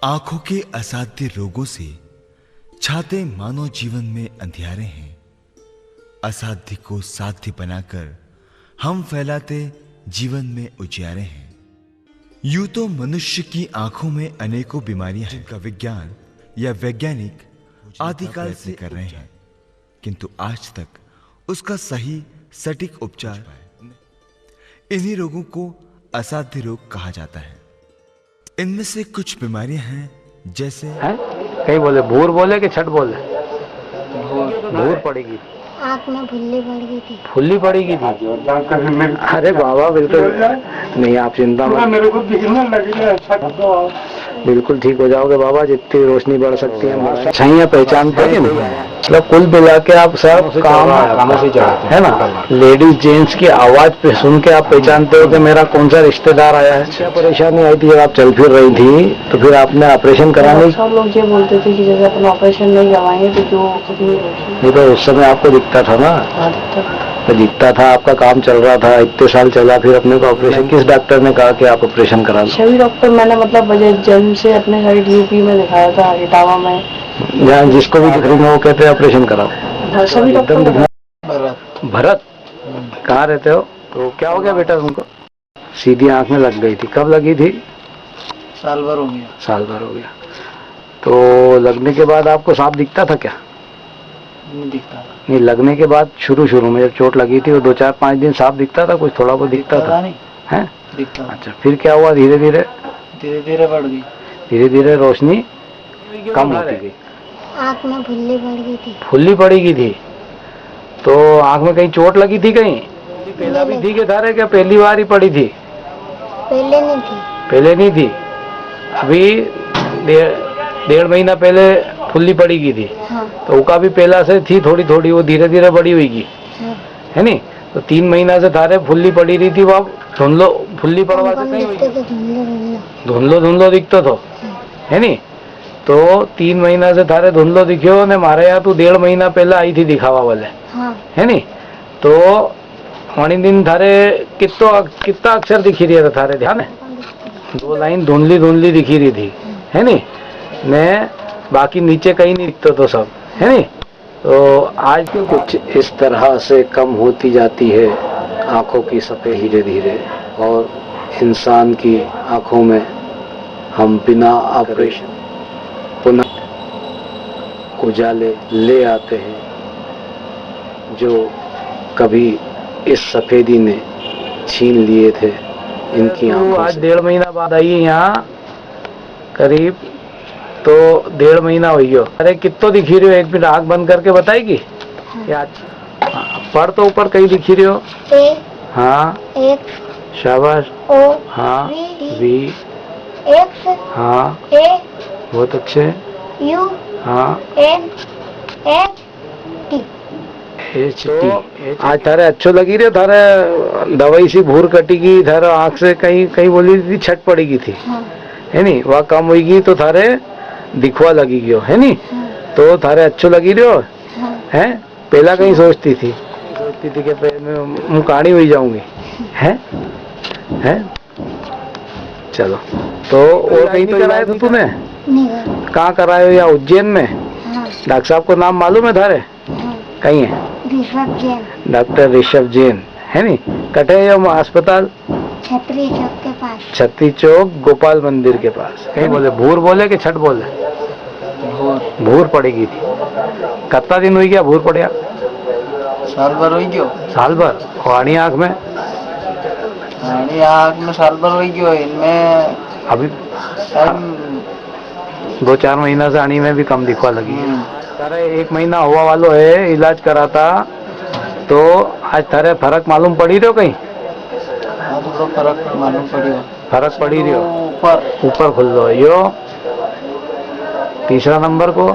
आंखों के असाध्य रोगों से छाते मानव जीवन में अंधियारे हैं। असाध्य को साध्य बनाकर हम फैलाते जीवन में उजियारे हैं। यूं तो मनुष्य की आंखों में अनेकों बीमारियां हैं जिनका विज्ञान या वैज्ञानिक आदिकाल से कर रहे हैं, किंतु आज तक उसका सही सटीक उपचार इन्हीं रोगों को असाध्य रोग कहा जाता है। इनमें से कुछ बीमारियां हैं जैसे हैं? कहीं बोले भूर बोले कि छठ बोले? भूर पड़ेगी, आँख में फुल्ली पड़ गई थी। फुल्ली पड़ेगी थी। अरे बाबा बिल्कुल नहीं, आप चिंता मत, मेरे को दिखने लगी, बिल्कुल ठीक हो जाओगे बाबा। जितनी रोशनी बढ़ सकती है अच्छा ही पहचानते हैं। मतलब कुल मिला के आप सब काम है ना, लेडीज जेंट्स की आवाज पे सुन के आप पहचानते हो कि मेरा कौन सा रिश्तेदार आया है। क्या परेशानी आई थी जब आप चल फिर रही थी तो फिर आपने ऑपरेशन कराने? सब लोग ये बोलते थे कि जैसे अपन ऑपरेशन नहीं करवाएंगे तो जो कुछ नहीं तो उस समय आपको दिखता था ना? तो दिखता था, आपका काम चल रहा था, इतने साल चला, फिर अपने को ऑपरेशन किस डॉक्टर ने कहा कि आप ऑपरेशन करा लो? सभी डॉक्टर मैंने मतलब जन्म से अपने साइड यूपी में दिखाया था, इटावा में, जहाँ जिसको भी दिख रही है वो कहते हैं ऑपरेशन कराओ। सभी डॉक्टर दिखना। भरत कहाँ रहते हो? तो क्या हो गया बेटा तुमको? सीधी आंख में लग गई थी। कब लगी थी? साल भर हो गया। साल भर हो गया। तो लगने के बाद आपको साफ दिखता था क्या? नहीं दिखता था। नहीं, लगने के बाद शुरू में जब चोट लगी थी वो 2-4-5 दिन साफ दिखता था, कुछ थोड़ा बहुत दिखता था? नहीं है दिखता। अच्छा, फिर क्या हुआ? धीरे धीरे बढ़ गई, धीरे धीरे रोशनी कम होती गई। आँख में फुल्ली पड़ गई थी। फुल्ली पड़ी गई थी। तो आंख में कहीं चोट लगी थी कहीं? पहला भी थी कि थारे क्या पहली बार ही पड़ी थी? पहले नहीं थी। पहले नहीं थी, अभी 1.5 महीना पहले फुल्ली पड़ी गई थी। हाँ। तो उसका भी पहला से थी थोड़ी थोड़ी, वो धीरे धीरे बड़ी हुई हाँ। है नहीं? तो 3 महीना से थारे फुल्ली पड़ी रही थी। वो धुंधलो फुल्ली पड़वा से नहीं धुंधलो दिखतो तो है नहीं? तो 3 महीना से थारे धुंधलो दिखियो ने मारे यहाँ तू 1.5 महीना पहले आई थी दिखावा वाले। हाँ। है नहीं? तो वही दिन थारे कितना अक्षर दिखी रही था थारे ध्यान है? 2 लाइन धुंधली दिखी रही थी, है नहीं? ने बाकी नीचे कहीं नहीं दिखता तो सब, है नहीं? तो आज कुछ इस तरह से कम होती जाती है आंखों की सफेद धीरे धीरे, और इंसान की आंखों में हम बिना ऑपरेशन पुनः उजाले ले आते हैं जो कभी इस सफेदी ने छीन लिए थे इनकी आंखों से। आज 1.5 महीना बाद आई है यहाँ करीब, तो 1.5 महीना हुई हो। अरे कितो दिखी रही हो? 1 मिनट आंख बंद करके बताएगी? या पढ़ तो ऊपर कहीं दिखी रही हो? हाँ, एक, शाबाश, ओ, हाँ, वी, एक्स, हाँ, ए, बहुत अच्छे, यू, हाँ, एन, एच, टी। आज थारे अच्छो लगी रही, थारे दवाई सी भूर कटेगी, थारे आंख से कहीं बोली थी छट पड़ेगी थी, है नहीं? वह कम होगी तो थारे दिखवा लगी गयो, है नहीं? तो थारे अच्छो लगी रही हो है? पहला कहीं सोचती थी कि मैं कहानी हुई जाऊंगी, है? चलो, तो और कहीं तो कराया था तूने? कहाँ कराए हो? या उज्जैन में? डॉक्टर साहब को नाम मालूम है थारे? कहीं है? डॉक्टर ऋषभ जैन, है नहीं? कटे है अस्पताल? छतरी चौक के पास। छतरी चौक गोपाल मंदिर के पास। कहीं बोले भूर बोले कि छठ बोले? भूर पड़ेगी थी। कितना दिन हुई गया भूर पड़िया? साल भर हो गयो। साल भर? आनी आँख में? आनी आँख में साल भर हो गयो। इनमें अभी 2-4 महीना से आनी में भी कम दिखवा लगी। तारे 1 महीना हुआ वालो है, इलाज कराता तो आज तारे फर्क मालूम पड़ी रहो कहीं? तो फर्क मालूम पड़ी हो। फर्क पड़ी रही हो? ऊपर खुल दो यो तीसरा नंबर को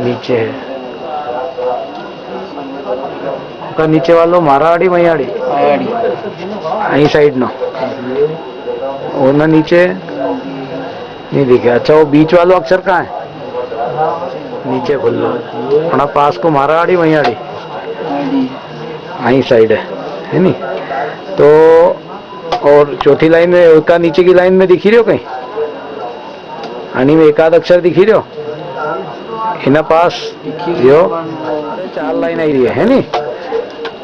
नीचे है का नीचे वालों माराड़ी मयाड़ी आई साइड नो और ना नीचे नहीं दिखे। अच्छा, वो बीच वालों अक्षर कहाँ है? नीचे खुल लो अपना पास को माराड़ी मयाड़ी आई साइड है नहीं? तो और चौथी लाइन में का नीचे की लाइन में दिखी रही हो कहीं आनी में एकाध अक्षर दिखी रही हो इना पास जो 4 लाइन आई रही है नी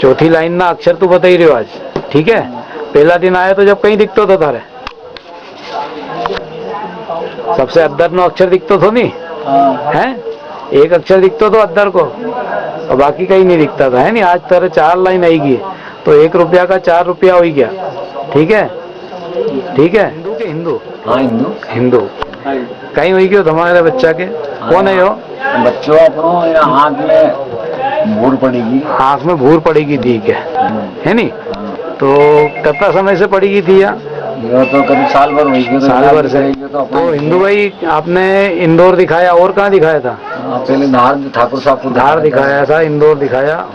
चौथी लाइन ना अक्षर तू बता ही रही हो आज ठीक है पहला दिन आया तो जब कहीं दिखतो तो थारे सबसे अद्दर नो अक्षर दिखतो तो नहीं है एक अक्षर दिखतो तो अद्दर को और बाकी कहीं नहीं दिखता था है नहीं आज तेरे 4 लाइन आएगी तो 1 रुपया का 4 रुपया हो गया ठीक है हिंदू के हिंदू हाँ हिंदू हिंदू कहीं हुई क्यों तुम्हारे बच्चा के कौन है यो बच्चों अपनो आँख में भूर पड़ेगी आँख में भूर पड़ेगी ठीक है नहीं तो कितना समय से पड़ेगी थी या ये तो करीब साल भर हुई थी साल भर से तो हिंदू भाई आपने इंदौर दिखाया और कहाँ दिखाया था पहले धार ठाकुर साहब को धार दिखाया था इंदौर दिखाया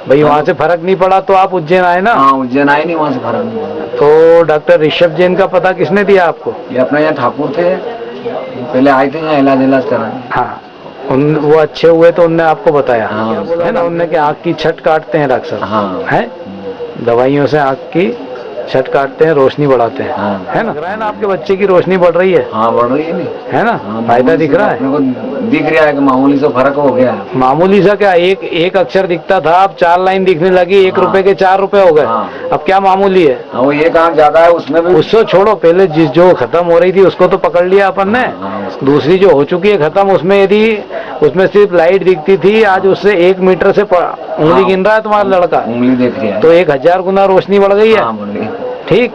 भाई वहाँ से फर्क नहीं पड़ा तो आप उज्जैन आए ना हाँ उज्जैन आए नहीं वहाँ से फर्क नहीं पड़ा तो डॉक्टर ऋषभ जैन का पता किसने दिया आपको ये अपने यहाँ ठाकुर थे पहले आए थे यहाँ इलाज कराने हाँ वो अच्छे हुए तो उनने आपको बताया हाँ है ना उनने कि आँख की छट काटते हैं डॉक्टर साहब हाँ है दवाइयों से आँख की छट काटते हैं रोशनी बढ़ाते हैं हाँ। है ना लग रहा है ना आपके बच्चे की रोशनी बढ़ रही है हाँ बढ़ रही है नहीं है ना हाँ, फायदा दिख रहा है अपने को दिख रहा है कि मामूली से फर्क हो गया है मामूली सा क्या एक अक्षर दिखता था अब 4 लाइन दिखने लगी 1 हाँ। रुपए के 4 रुपए हो गए हाँ। अब क्या मामूली है हाँ वो एक आँख ज्यादा है उसमें भी उसको छोड़ो पहले जो खत्म हो रही थी उसको तो पकड़ लिया अपन ने हाँ, दूसरी जो हो चुकी है खत्म उसमें यदि उसमें सिर्फ लाइट दिखती थी आज उससे 1 मीटर से उंगली गिन रहा है तुम्हारा लड़का उंगली देख रही है तो 1000 गुना रोशनी बढ़ गई है हाँ बढ़ गई ठीक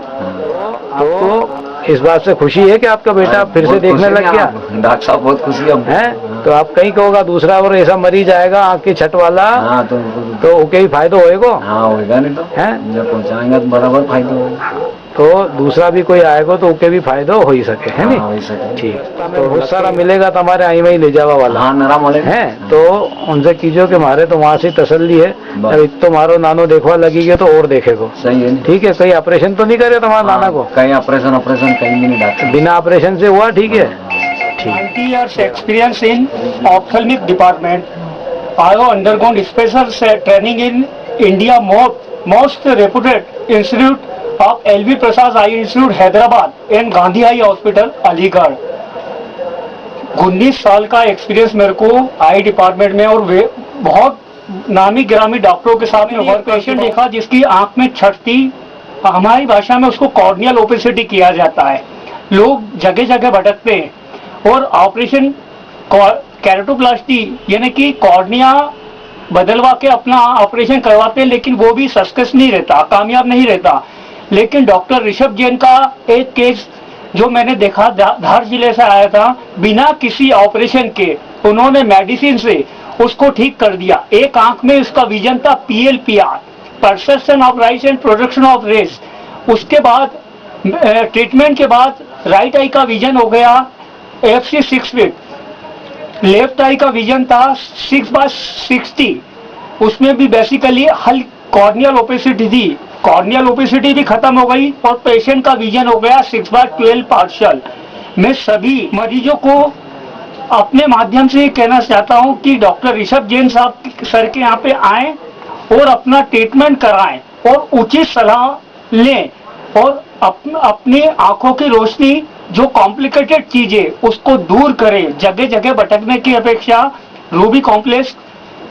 तो इस बात से खुशी है कि आपका बेटा फिर से देखने लग गया डॉक्टर साहब बहुत खुशी है तो आप कहीं कहोगा दूसरा और ऐसा मरीज आएगा आँख की छट वाला हाँ तो ओके ही फायदा होएगा हाँ होगा नहीं तो है जब पहुँचाएंगे तो बराबर फायदा होगा तो दूसरा भी कोई आएगा तो ओके भी फायदा हो ही सके है हाँ, हो सके ठीक तो बहुत सारा मिलेगा तो हमारे आई में ही ले जावा वाला हाँ नरम वाले है तो उनसे कीजिए कि मारे तो वहाँ से तसल्ली है अब इत तो मारो नानो देखवा लगेगी तो और देखेगो सही है ठीक है कहीं ऑपरेशन तो नहीं करे तुम्हारे नाना को कहीं ऑपरेशन कहीं भी नहीं डॉक्टर बिना ऑपरेशन से हुआ ठीक है 20 years experience in ophthalmic department. I have undergone special training in India most reputed institute of LV Prasad Eye Institute Hyderabad and Gandhi Eye Hospital Aligarh. 19 साल का एक्सपीरियंस मेरे को आई डिपार्टमेंट में और वे बहुत नामी गिरामी डॉक्टरों के साथ में पेशेंट देखा जिसकी आंख में छट थी हमारी भाषा में उसको कॉर्नियल ओपेसिटी किया जाता है लोग जगह जगह भटकते हैं और ऑपरेशन कैरेटोप्लास्टी यानी कि कॉर्निया बदलवा के अपना ऑपरेशन करवाते हैं लेकिन वो भी सक्सेस नहीं रहता कामयाब नहीं रहता लेकिन डॉक्टर ऋषभ जैन का एक केस जो मैंने देखा धार जिले से आया था बिना किसी ऑपरेशन के उन्होंने मेडिसिन से उसको ठीक कर दिया एक आंख में उसका विजन था PLPR perception of light and projection of rays उसके बाद ट्रीटमेंट के बाद राइट आई का विजन हो गया FC 6 फीट लेफ्ट आई का विजन था 6/60 उसमें भी बेसिकली हल कॉर्नियल ओपेसिटी थी कॉर्नियल ओपेसिटी भी खत्म हो गई और पेशेंट का विजन हो गया 6/12 पार्शियल मैं सभी मरीजों को अपने माध्यम से कहना चाहता हूं कि डॉक्टर ऋषभ जैन साहब सर के यहाँ पे आए और अपना ट्रीटमेंट कराएं और उचित सलाह लें और अपनी आंखों की रोशनी जो कॉम्प्लिकेटेड चीजें उसको दूर करें जगह जगह भटकने की अपेक्षा Ruby complex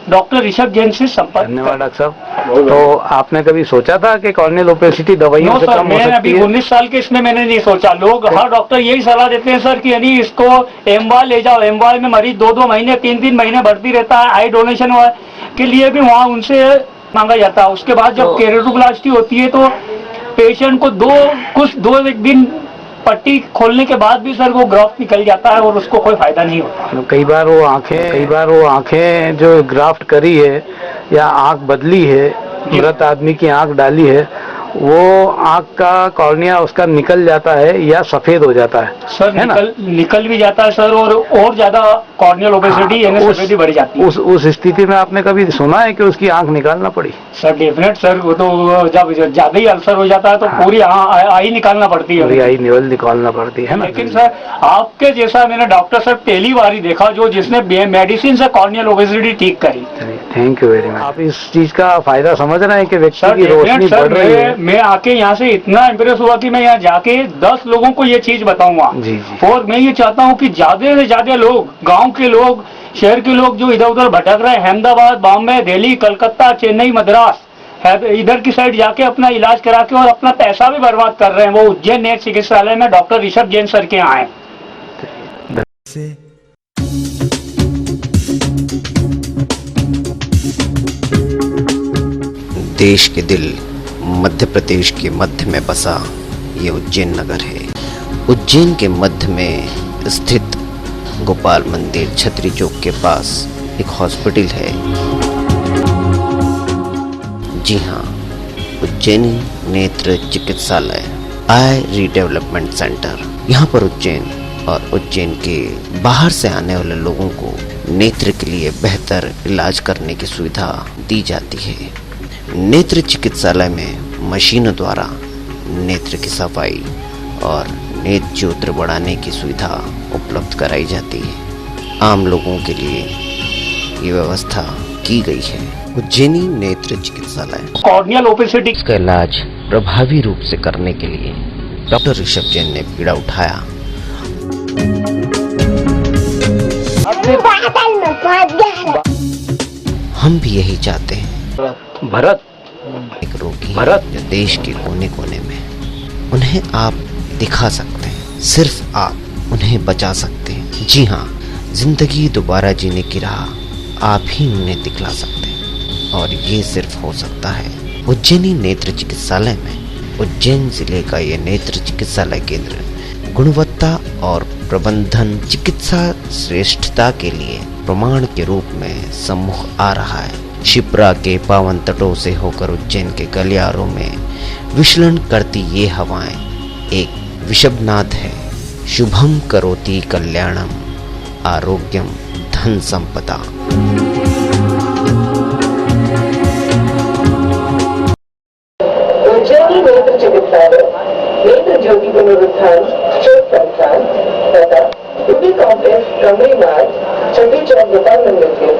doctor Rishabh Jain से संपर्क धन्यवाद डॉक्टर साहब तो आपने कभी सोचा था कि कॉर्नियल ओपेसिटी दवाइयों से कम हो सकती अभी है 19 साल के इसमें मैंने नहीं सोचा लोग हर डॉक्टर यही सलाह देते हैं सर कि यानी इसको एमवाई ले जाओ एमवाई में मरीज 2-2 महीने 3-3 महीने भर्ती रहता है आई डोनेशन के लिए भी वहाँ उनसे मांगा जाता है उसके बाद जब केरेटोप्लास्टी होती है तो पेशेंट को दो एक दिन पट्टी खोलने के बाद भी सर वो ग्राफ्ट निकल जाता है और उसको कोई फायदा नहीं होता कई बार वो आंखें जो ग्राफ्ट करी है या आंख बदली है मृत आदमी की आंख डाली है वो आंख का कॉर्निया उसका निकल जाता है या सफेद हो जाता है सर है निकल भी जाता है सर और ज्यादा कॉर्नियल ओपेसिटी यानी सफेदी बढ़ जाती है उस स्थिति में आपने कभी सुना है कि उसकी आंख निकालना पड़ी सर डेफिनेट सर वो तो जब ज्यादा ही अल्सर हो जाता है तो पूरी आई निकालना पड़ती है पूरी आई निकालना पड़ती है ना लेकिन सर आपके जैसा मैंने डॉक्टर सर पहली बार ही देखा जो जिसने मेडिसिन से कॉर्नियल ओपेसिटी ठीक करी थैंक यू वेरी मच। आप इस चीज का फायदा समझ रहे हैं कि व्यक्ति सर की रोशनी सर, बढ़ रही है। मैं आके यहाँ से इतना इम्प्रेस हुआ कि मैं यहाँ जाके 10 लोगों को ये चीज बताऊंगा। जी जी। और मैं ये चाहता हूँ कि ज्यादा से ज्यादा लोग, गांव के लोग, शहर के लोग जो इधर उधर भटक रहे हैं, अहमदाबाद, बॉम्बे, दिल्ली, कलकत्ता, चेन्नई, मद्रास, इधर की साइड जाके अपना इलाज करा के और अपना पैसा भी बर्बाद कर रहे हैं, वो उज्जैन नेत्र चिकित्सालय में डॉक्टर ऋषभ जैन सर के यहाँ आए। से देश के दिल मध्य प्रदेश के मध्य में बसा ये उज्जैन नगर है। उज्जैन के मध्य में स्थित गोपाल मंदिर छतरी चौक के पास एक हॉस्पिटल है। जी हाँ, उज्जैनी नेत्र चिकित्सालय आई रीडेवलपमेंट सेंटर। यहाँ पर उज्जैन और उज्जैन के बाहर से आने वाले लोगों को नेत्र के लिए बेहतर इलाज करने की सुविधा दी जाती है। नेत्र चिकित्सालय में मशीनों द्वारा नेत्र की सफाई और नेत्र ज्योति बढ़ाने की सुविधा उपलब्ध कराई जाती है। आम लोगों के लिए ये व्यवस्था की गई है। उज्जैनी नेत्र चिकित्सालय कॉर्नियल ओपेसिटी इसका इलाज प्रभावी रूप से करने के लिए डॉक्टर ऋषभ जैन ने बीड़ा उठाया। हम भी यही चाहते हैं। भरत, एक रोगी भरत जो देश के कोने कोने में, उन्हें आप दिखा सकते हैं, सिर्फ आप उन्हें बचा सकते हैं। जी हाँ, जिंदगी दोबारा जीने की राह आप ही उन्हें दिखला सकते हैं और ये सिर्फ हो सकता है उज्जैनी नेत्र चिकित्सालय में। उज्जैन जिले का ये नेत्र चिकित्सालय केंद्र गुणवत्ता और प्रबंधन चिकित्सा श्रेष्ठता के लिए प्रमाण के रूप में सम्मुख आ रहा है। शिप्रा के पावन तटों से होकर उज्जैन के गलियारों में विचलन करती ये हवाएं एक विषभनाद है। शुभम करोति कल्याणम आरोग्यम धन संपदा। उज्जैनी नेत्र चिकित्सालय नेत्र ज्योति पुनरुत्थान चौक संस्थान तथा ब्यूटी कॉम्प्लेक्स कमरी मार्ग छतरी चौक गोपाल मंदिर के